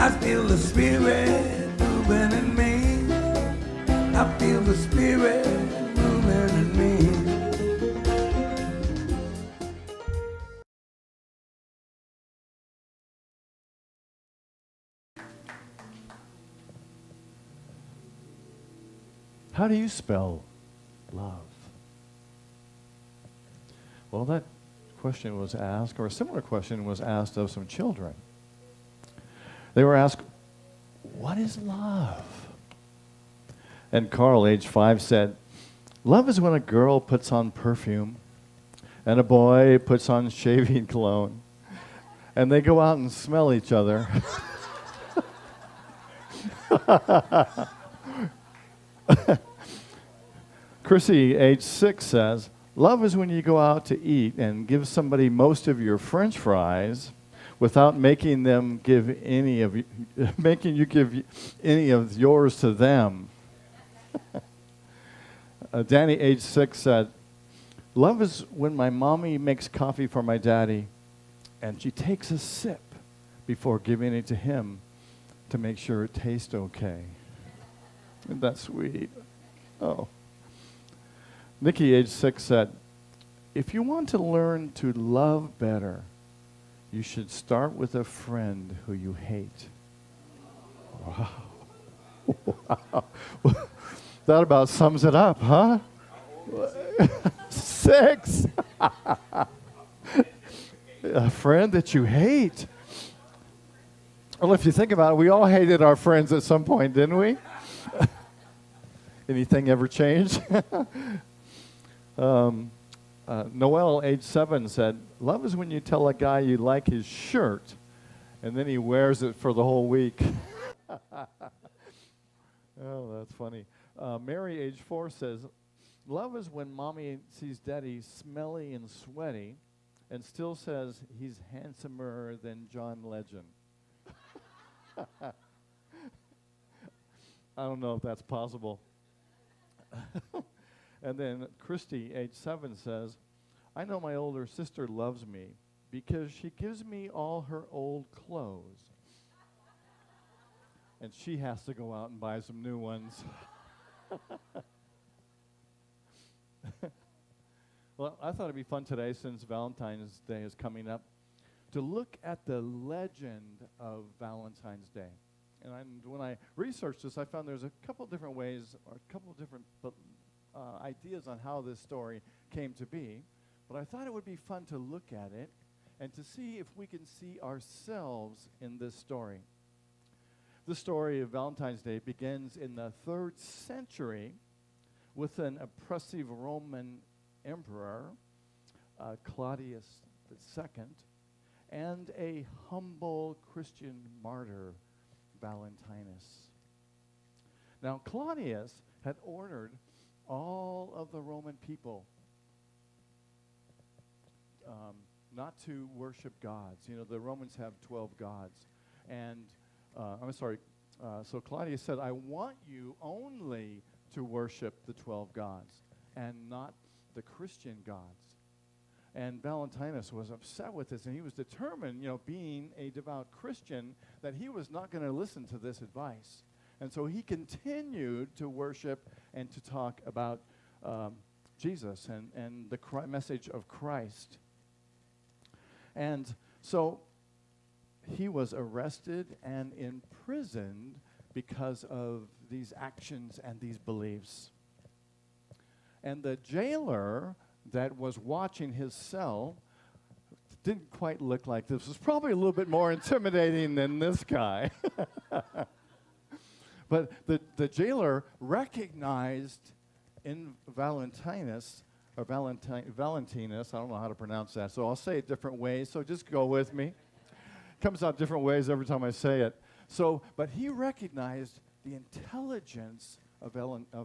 I feel the Spirit moving in me. I feel the Spirit moving in me. How do you spell love? Well, that question was asked, or a similar question was asked of some children. They were asked, what is love? And Carl, age 5, said, love is when a girl puts on perfume and a boy puts on shaving cologne and they go out and smell each other. Chrissy, age 6, says, love is when you go out to eat and give somebody most of your French fries without making them give any of making you give any of yours to them. Danny, age 6, said, love is when my mommy makes coffee for my daddy and she takes a sip before giving it to him to make sure it tastes okay. Isn't that sweet? Oh. Nikki, age 6, said, if you want to learn to love better, you should start with a friend who you hate. Wow. Wow. That about sums it up, huh? 6. A friend that you hate. Well, if you think about it, we all hated our friends at some point, didn't we? Anything ever change? Noel, age 7, said, love is when you tell a guy you like his shirt, and then he wears it for the whole week. Oh, that's funny. Mary, age 4, says, love is when mommy sees daddy smelly and sweaty and still says he's handsomer than John Legend. I don't know if that's possible. And then Christy, age 7, says, I know my older sister loves me because she gives me all her old clothes. And she has to go out and buy some new ones. Well, I thought it'd be fun today, since Valentine's Day is coming up, to look at the legend of Valentine's Day. And when I researched this, I found there's a couple different ways, or a couple different ideas on how this story came to be. But I thought it would be fun to look at it and to see if we can see ourselves in this story. The story of Valentine's Day begins in the 3rd century with an oppressive Roman emperor, Claudius II, and a humble Christian martyr, Valentinus. Now, Claudius had ordered all of the Roman people not to worship gods. You know, the Romans have 12 gods. And, so Claudius said, I want you only to worship the 12 gods and not the Christian gods. And Valentinus was upset with this, and he was determined, being a devout Christian, that he was not going to listen to this advice. And so he continued to worship and to talk about Jesus and the message of Christ. And so he was arrested and imprisoned because of these actions and these beliefs. And the jailer that was watching his cell didn't quite look like this. Was probably a little bit more intimidating than this guy. But the jailer recognized in Valentinus, or Valentinus, I don't know how to pronounce that, so I'll say it different ways, so just go with me. Comes out different ways every time I say it. But he recognized the intelligence of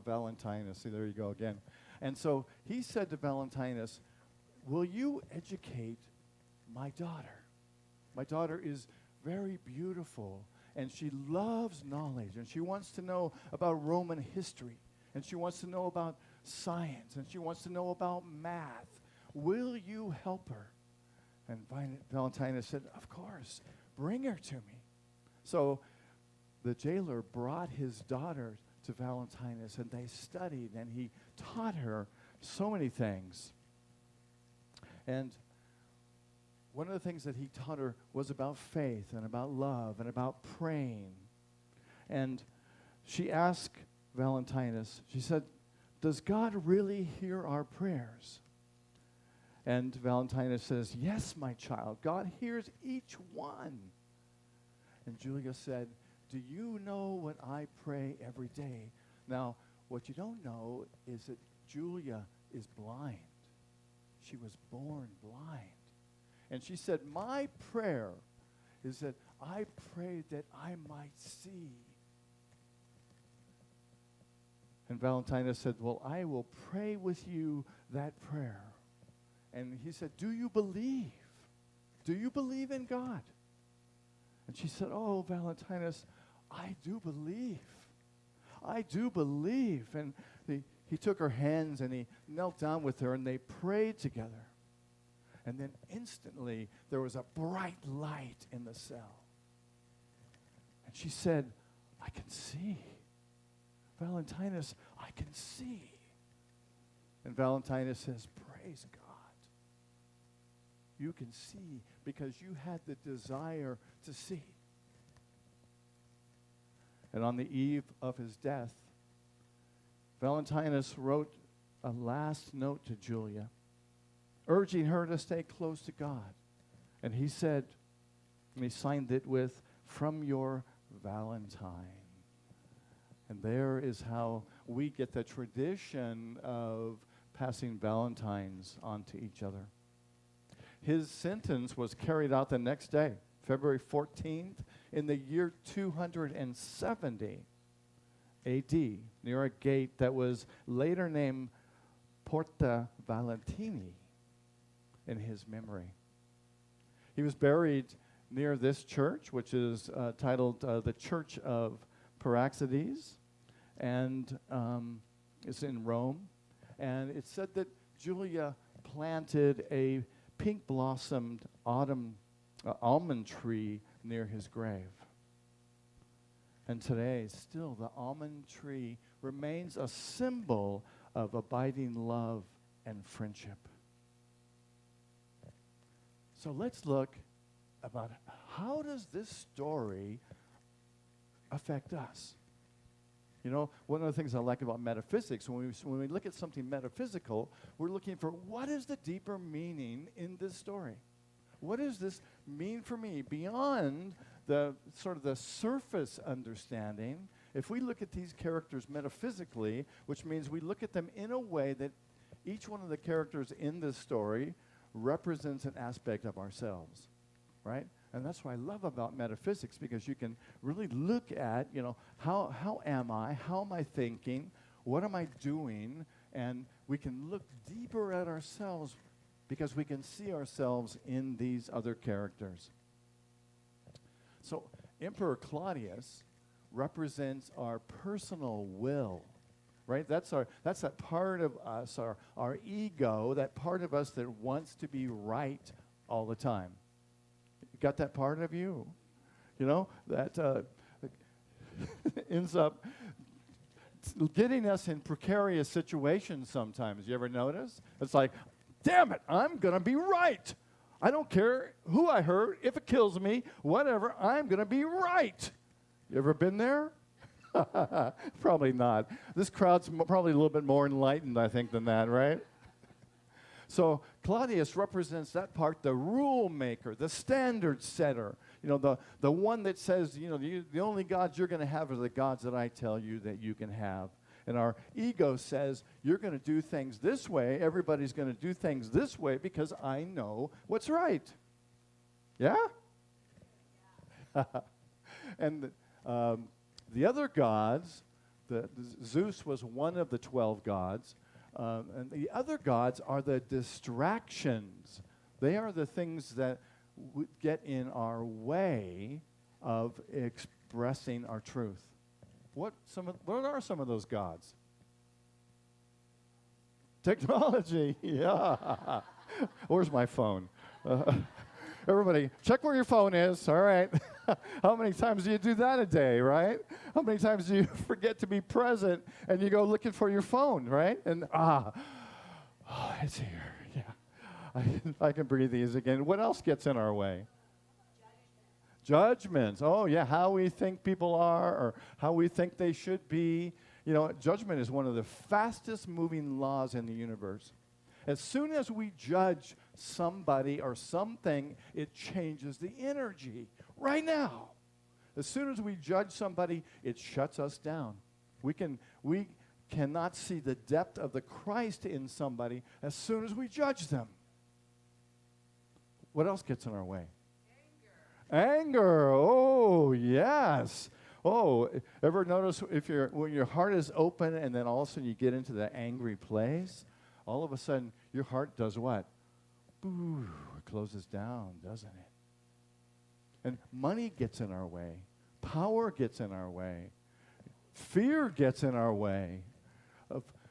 Valentinus. See, there you go again. And so he said to Valentinus, will you educate my daughter? My daughter is very beautiful, and she loves knowledge, and she wants to know about Roman history, and she wants to know about science, and she wants to know about math. Will you help her? And Valentinus said, of course, bring her to me. So the jailer brought his daughter to Valentinus, and they studied, and he taught her so many things. And one of the things that he taught her was about faith and about love and about praying. And she asked Valentinus, she said, "Does God really hear our prayers?" And Valentinus says, "Yes, my child, God hears each one." And Julia said, "Do you know what I pray every day?" Now, what you don't know is that Julia is blind. She was born blind. And she said, "My prayer is that I pray that I might see." And Valentinus said, "Well, I will pray with you that prayer." And he said, "Do you believe? Do you believe in God?" And she said, "Oh, Valentinus, I do believe. I do believe." And he took her hands and he knelt down with her and they prayed together. And then instantly there was a bright light in the cell. And she said, "I can see. Valentinus, I can see." And Valentinus says, "Praise God. You can see because you had the desire to see." And on the eve of his death, Valentinus wrote a last note to Julia, urging her to stay close to God. And he said, and he signed it with, "From your Valentine." And there is how we get the tradition of passing Valentines on to each other. His sentence was carried out the next day, February 14th, in the year 270 AD, near a gate that was later named Porta Valentini in his memory. He was buried near this church, which is titled the Church of Praxedes, and it's in Rome. And it said that Julia planted a pink-blossomed almond tree near his grave. And today, still, the almond tree remains a symbol of abiding love and friendship. So let's look about how does this story affect us? You know, one of the things I like about metaphysics, when we look at something metaphysical, we're looking for what is the deeper meaning in this story? What does this mean for me beyond the sort of the surface understanding? If we look at these characters metaphysically, which means we look at them in a way that each one of the characters in this story represents an aspect of ourselves, right? And that's what I love about metaphysics, because you can really look at, you know, how am I? How am I thinking? What am I doing? And we can look deeper at ourselves because we can see ourselves in these other characters. So Emperor Claudius represents our personal will, right? That's that part of us, our ego, that part of us that wants to be right all the time. Got that part of you? You know, that ends up getting us in precarious situations sometimes. You ever notice? It's like, damn it, I'm going to be right. I don't care who I hurt, if it kills me, whatever, I'm going to be right. You ever been there? Probably not. This crowd's probably a little bit more enlightened, I think, than that, right? So Claudius represents that part, the rule maker, the standard setter. You know, the one that says, you know, the only gods you're going to have are the gods that I tell you that you can have. And our ego says, you're going to do things this way, everybody's going to do things this way because I know what's right. Yeah? And the other gods, Zeus was one of the 12 gods, and the other gods are the distractions. They are the things that get in our way of expressing our truth. What are some of those gods? Technology, yeah. Where's my phone? Everybody, check where your phone is, all right. How many times do you do that a day, right? How many times do you forget to be present and you go looking for your phone, right? And it's here. Yeah, I can breathe easy again. What else gets in our way? Judgments. Oh, yeah, how we think people are or how we think they should be. You know, judgment is one of the fastest moving laws in the universe. As soon as we judge somebody or something, it changes the energy right now. As soon as we judge somebody, it shuts us down. We cannot see the depth of the Christ in somebody as soon as we judge them. What else gets in our way? Anger. Oh, yes. Oh, ever notice when your heart is open and then all of a sudden you get into the angry place, all of a sudden your heart does what? Boo, it closes down, doesn't it? And money gets in our way. Power gets in our way. Fear gets in our way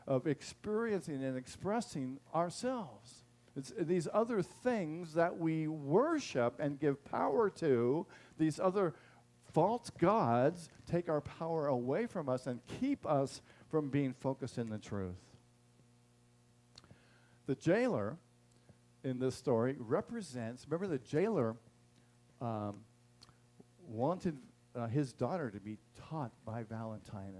of experiencing and expressing ourselves. It's these other things that we worship and give power to, these other false gods take our power away from us and keep us from being focused in the truth. The jailer in this story represents, remember the jailer wanted his daughter to be taught by Valentine.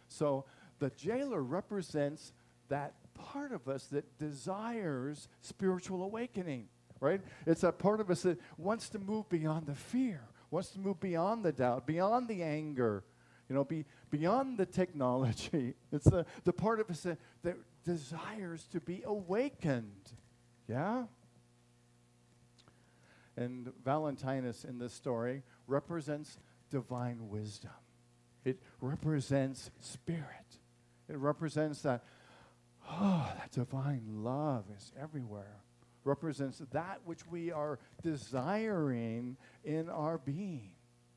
So the jailer represents that part of us that desires spiritual awakening, right? It's that part of us that wants to move beyond the fear, wants to move beyond the doubt, beyond the anger, beyond the technology. It's the part of us that desires to be awakened, yeah? And Valentinus in this story represents divine wisdom. It represents spirit. It represents that divine love is everywhere. Represents that which we are desiring in our being.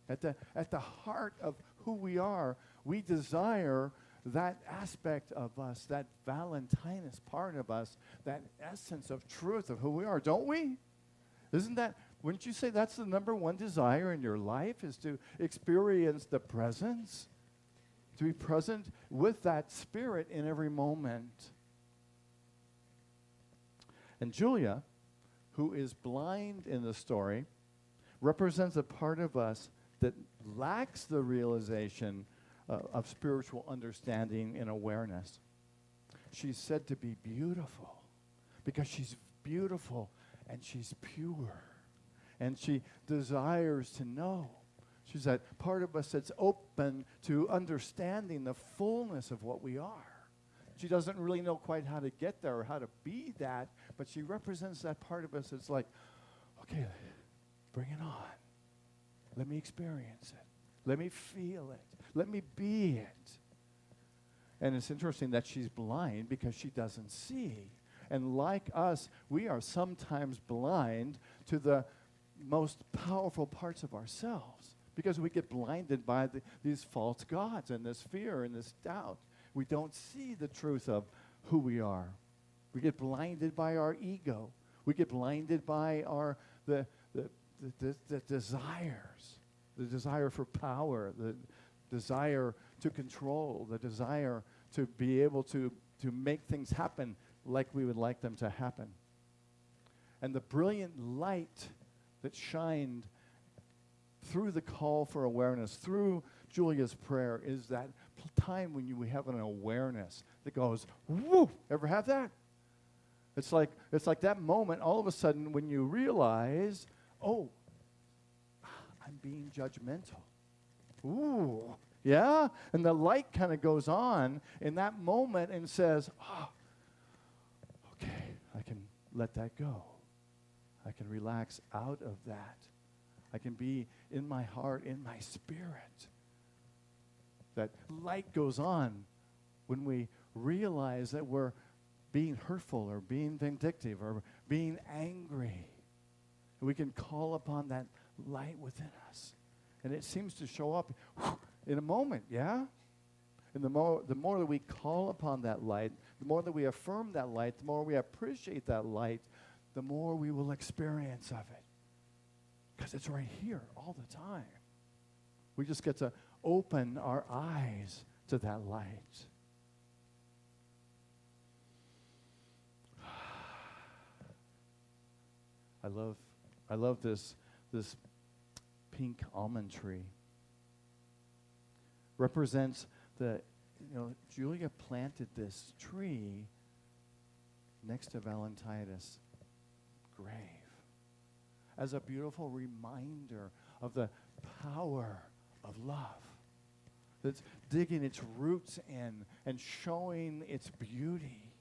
At the heart of who we are, we desire that aspect of us, that Valentinus part of us, that essence of truth of who we are, don't we? Wouldn't you say that's the number one desire in your life, is to experience the presence? To be present with that spirit in every moment. And Julia, who is blind in the story, represents a part of us that lacks the realization of spiritual understanding and awareness. She's said to be beautiful because she's beautiful and she's pure. And she desires to know. She's that part of us that's open to understanding the fullness of what we are. She doesn't really know quite how to get there or how to be that, but she represents that part of us that's like, okay, bring it on. Let me experience it. Let me feel it. Let me be it. And it's interesting that she's blind because she doesn't see. And like us, we are sometimes blind to the most powerful parts of ourselves because we get blinded by these false gods and this fear and this doubt. We don't see the truth of who we are. We get blinded by our ego. We get blinded by the desires, the desire for power, the desire to control, the desire to be able to make things happen like we would like them to happen. And the brilliant light that shined through the call for awareness, through Julia's prayer, is that time when we have an awareness that goes, woo! Ever have that? It's like that moment all of a sudden when you realize, oh, I'm being judgmental. Ooh, yeah? And the light kind of goes on in that moment and says, okay, I can let that go. I can relax out of that. I can be in my heart, in my spirit. That light goes on when we realize that we're being hurtful or being vindictive or being angry. We can call upon that light within us. And it seems to show up in a moment, yeah? And the more that we call upon that light, the more that we affirm that light, the more we appreciate that light, the more we will experience of it. Because it's right here all the time. We just get to open our eyes to that light. I love this pink almond tree. Represents Julia planted this tree next to Valentine's grave as a beautiful reminder of the power of love that's digging its roots in and showing its beauty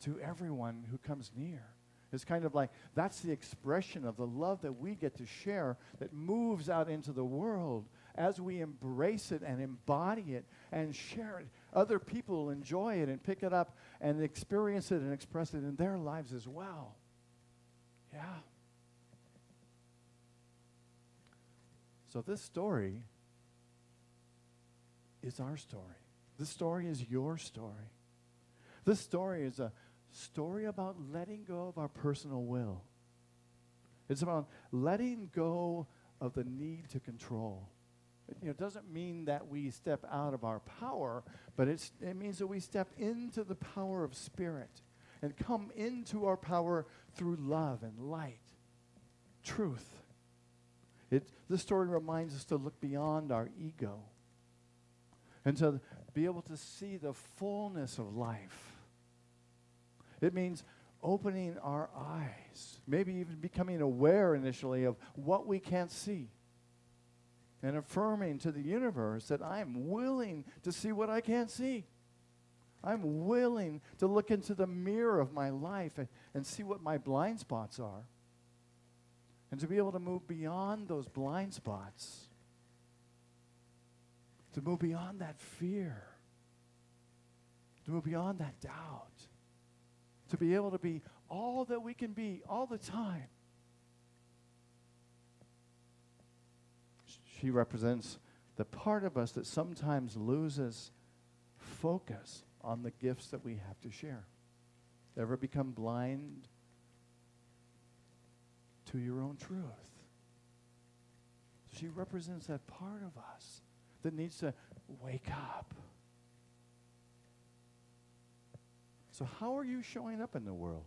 to everyone who comes near. It's kind of like that's the expression of the love that we get to share that moves out into the world as we embrace it and embody it and share it. Other people will enjoy it and pick it up and experience it and express it in their lives as well. Yeah. So this story is our story. This story is your story. This story is a story about letting go of our personal will. It's about letting go of the need to control. It doesn't mean that we step out of our power, but it means that we step into the power of Spirit and come into our power through love and light, truth. This story reminds us to look beyond our ego and to be able to see the fullness of life. It means opening our eyes, maybe even becoming aware initially of what we can't see, and affirming to the universe that I'm willing to see what I can't see. I'm willing to look into the mirror of my life and see what my blind spots are, and to be able to move beyond those blind spots, to move beyond that fear, to move beyond that doubt, to be able to be all that we can be all the time. She represents the part of us that sometimes loses focus on the gifts that we have to share. Ever become blind to your own truth? She represents that part of us that needs to wake up. So how are you showing up in the world?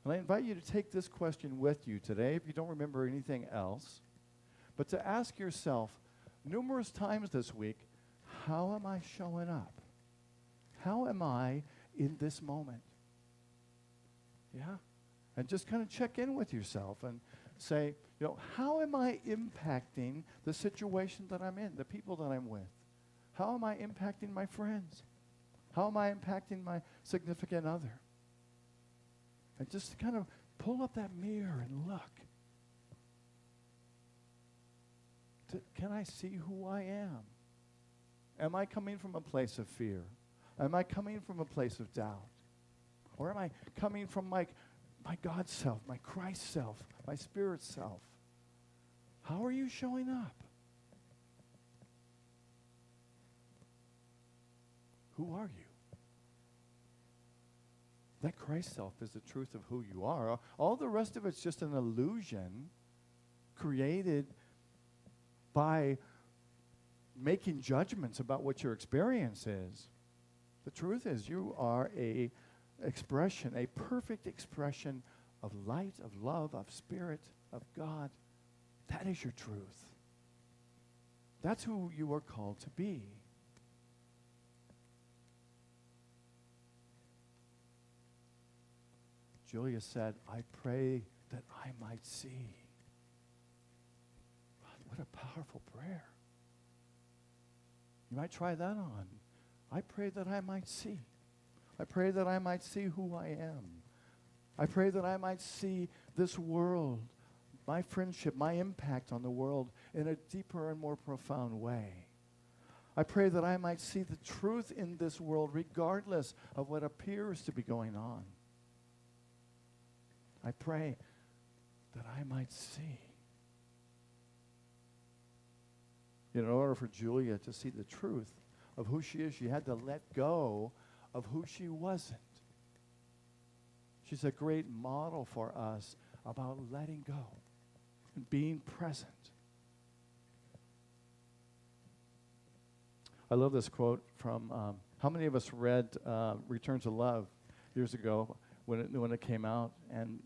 And I invite you to take this question with you today, if you don't remember anything else, but to ask yourself numerous times this week, how am I showing up? How am I in this moment? Yeah? And just kind of check in with yourself and say, how am I impacting the situation that I'm in, the people that I'm with? How am I impacting my friends? How am I impacting my significant other? And just kind of pull up that mirror and look. Can I see who I am? Am I coming from a place of fear? Am I coming from a place of doubt? Or am I coming from my God self, my Christ self, my Spirit self? How are you showing up? Who are you? That Christ self is the truth of who you are. All the rest of it's just an illusion created by making judgments about what your experience is. The truth is you are a perfect expression of light, of love, of Spirit, of God. That is your truth. That's who you are called to be. Julia said, I pray that I might see. What a powerful prayer. You might try that on. I pray that I might see. I pray that I might see who I am. I pray that I might see this world, my friendship, my impact on the world in a deeper and more profound way. I pray that I might see the truth in this world regardless of what appears to be going on. I pray that I might see. In order for Julia to see the truth of who she is, she had to let go of who she wasn't. She's a great model for us about letting go and being present. I love this quote from, how many of us read Return to Love years ago when it came out? And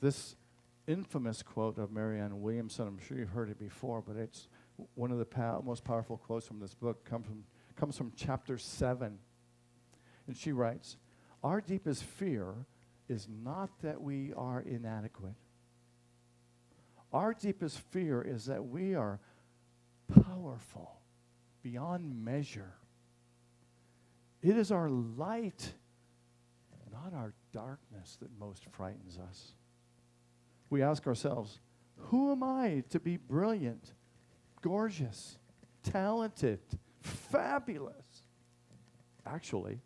this infamous quote of Marianne Williamson, I'm sure you've heard it before, but it's one of the most powerful quotes from this book, comes from chapter 7. And she writes, "Our deepest fear is not that we are inadequate. Our deepest fear is that we are powerful beyond measure. It is our light, not our darkness, that most frightens us. We ask ourselves, who am I to be brilliant, gorgeous, talented, fabulous? Actually,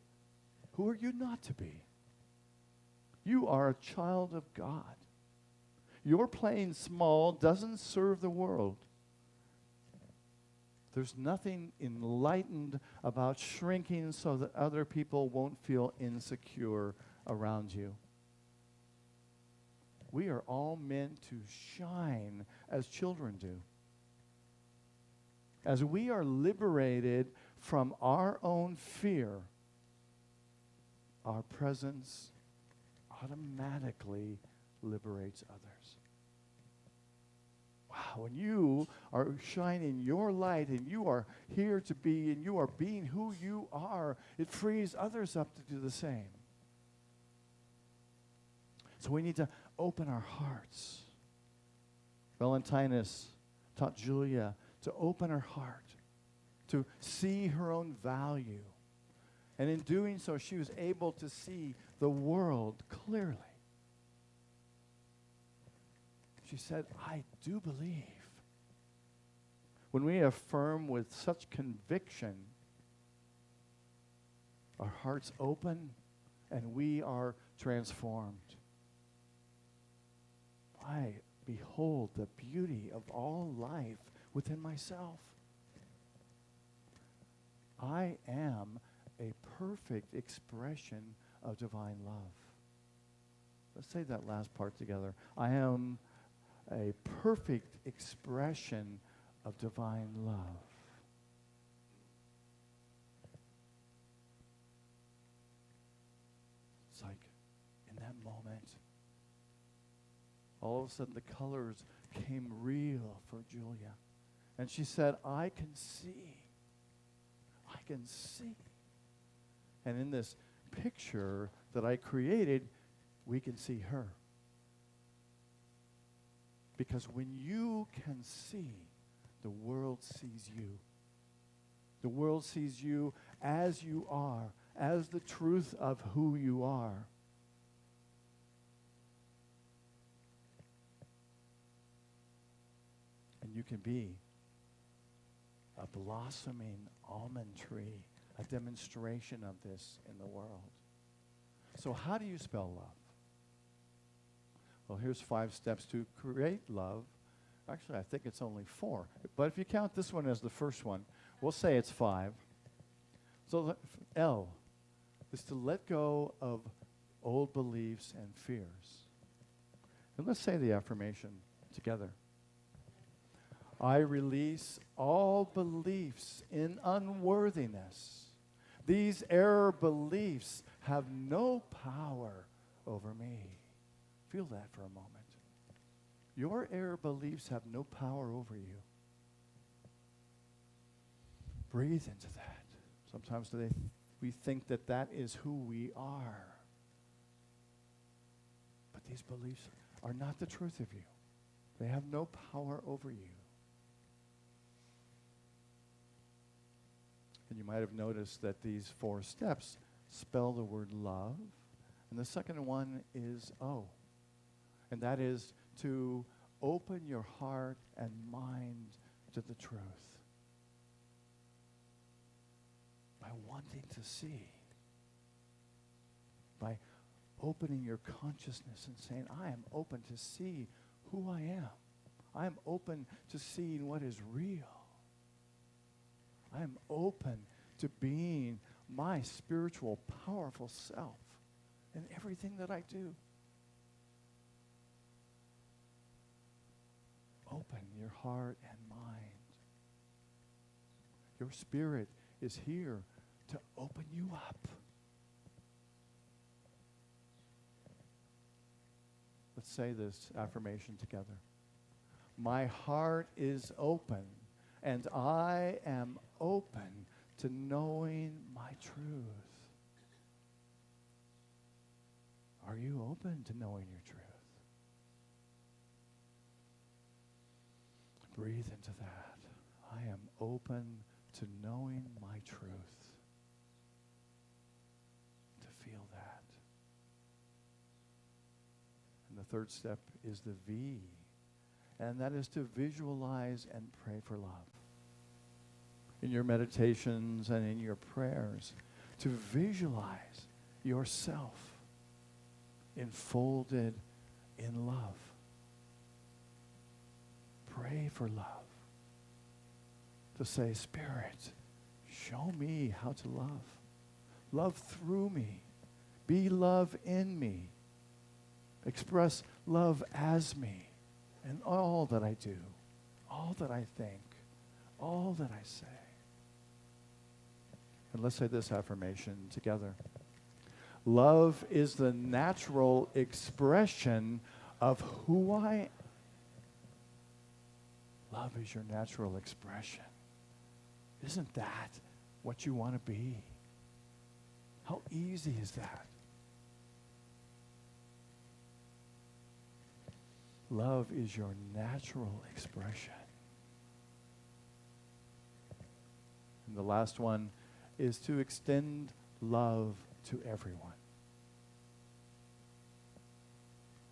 who are you not to be? You are a child of God. Your playing small doesn't serve the world. There's nothing enlightened about shrinking so that other people won't feel insecure around you. We are all meant to shine as children do. As we are liberated from our own fear, our presence automatically liberates others. Wow, when you are shining your light and you are here to be and you are being who you are, it frees others up to do the same. So we need to open our hearts. Valentine taught Julia to open her heart, to see her own value. And in doing so, she was able to see the world clearly. She said, I do believe. When we affirm with such conviction, our hearts open and we are transformed. I behold the beauty of all life within myself. I am a perfect expression of divine love. Let's say that last part together. I am a perfect expression of divine love. It's like in that moment, all of a sudden the colors came real for Julia. And she said, I can see. I can see. And in this picture that I created, we can see her. Because when you can see, the world sees you. The world sees you as you are, as the truth of who you are. And you can be a blossoming almond tree, a demonstration of this in the world. So how do you spell love? Well, here's 5 steps to create love. Actually, I think it's only 4. But if you count this one as the first one, we'll say it's 5. So L is to let go of old beliefs and fears. And let's say the affirmation together. I release all beliefs in unworthiness. These error beliefs have no power over me. Feel that for a moment. Your error beliefs have no power over you. Breathe into that. Sometimes we think that that is who we are. But these beliefs are not the truth of you. They have no power over you. And you might have noticed that these 4 steps spell the word love. And the second one is O. And that is to open your heart and mind to the truth. By wanting to see. By opening your consciousness and saying, I am open to see who I am. I am open to seeing what is real. I am open to being my spiritual, powerful self in everything that I do. your heart and mind. Your Spirit is here to open you up. Let's say this affirmation together. My heart is open, and I am open to knowing my truth. Are you open to knowing your truth? Breathe into that. I am open to knowing my truth. To feel that. And the third step is the V. And that is to visualize and pray for love. In your meditations and in your prayers, to visualize yourself enfolded in love. Pray for love. To say, Spirit, show me how to love. Love through me. Be love in me. Express love as me. In all that I do, all that I think, all that I say. And let's say this affirmation together. Love is the natural expression of who I am. Love is your natural expression. Isn't that what you want to be? How easy is that? Love is your natural expression. And the last one is to extend love to everyone.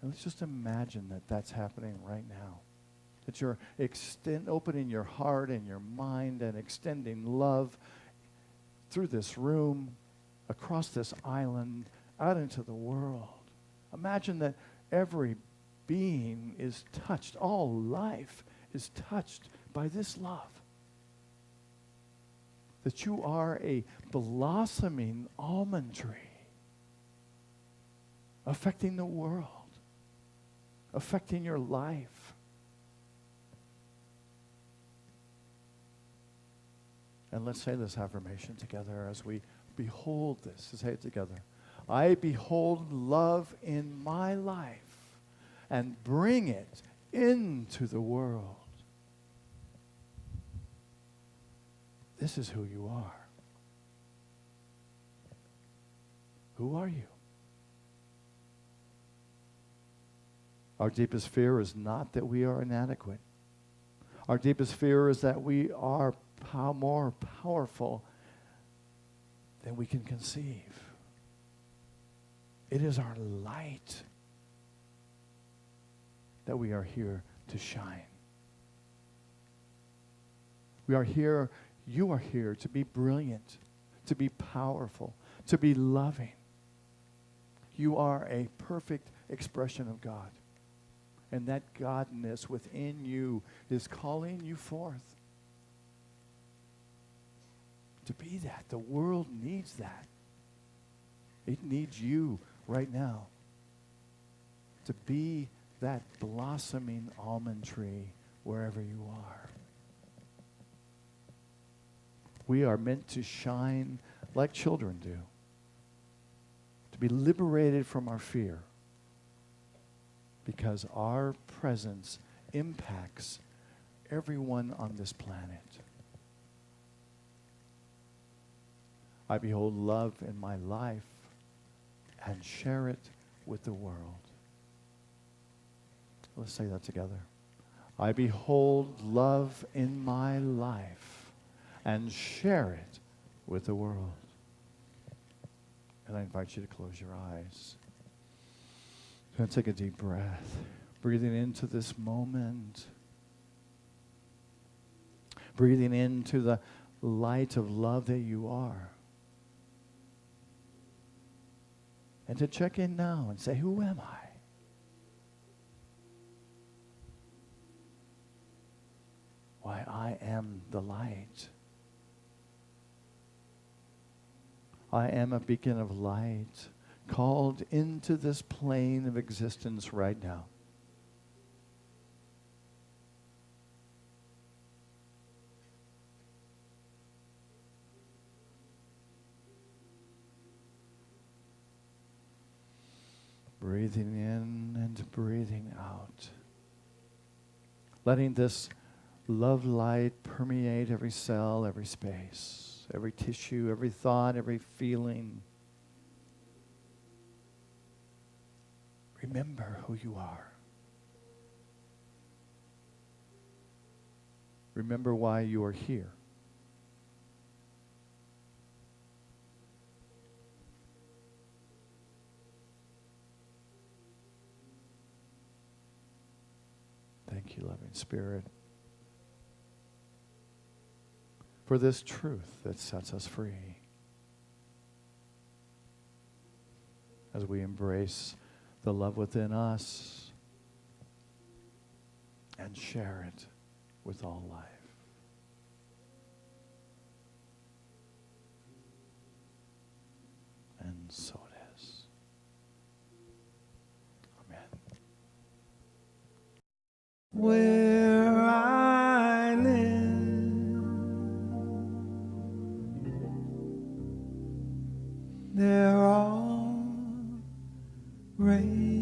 And let's just imagine that that's happening right now. That you're opening your heart and your mind and extending love through this room, across this island, out into the world. Imagine that every being is touched, all life is touched by this love. That you are a blossoming almond tree, affecting the world, affecting your life. And let's say this affirmation together as we behold this. Let's say it together. I behold love in my life and bring it into the world. This is who you are. Who are you? Our deepest fear is not that we are inadequate. Our deepest fear is that we are more powerful than we can conceive. It is our light that we are here to shine. We are here, you are here to be brilliant, to be powerful, to be loving. You are a perfect expression of God. And that Godness within you is calling you forth to be that. The world needs that. It needs you right now to be that blossoming almond tree wherever you are. We are meant to shine like children do, to be liberated from our fear, because our presence impacts everyone on this planet. I behold love in my life and share it with the world. Let's say that together. I behold love in my life and share it with the world. And I invite you to close your eyes. And take a deep breath, breathing into this moment, breathing into the light of love that you are. And to check in now and say, who am I? Why, I am the light. I am a beacon of light called into this plane of existence right now. Breathing in and breathing out. Letting this love light permeate every cell, every space, every tissue, every thought, every feeling. Remember who you are. Remember why you are here. Thank you, loving Spirit, for this truth that sets us free as we embrace the love within us and share it with all life. And so it is. Amen. Where I live, there are rain.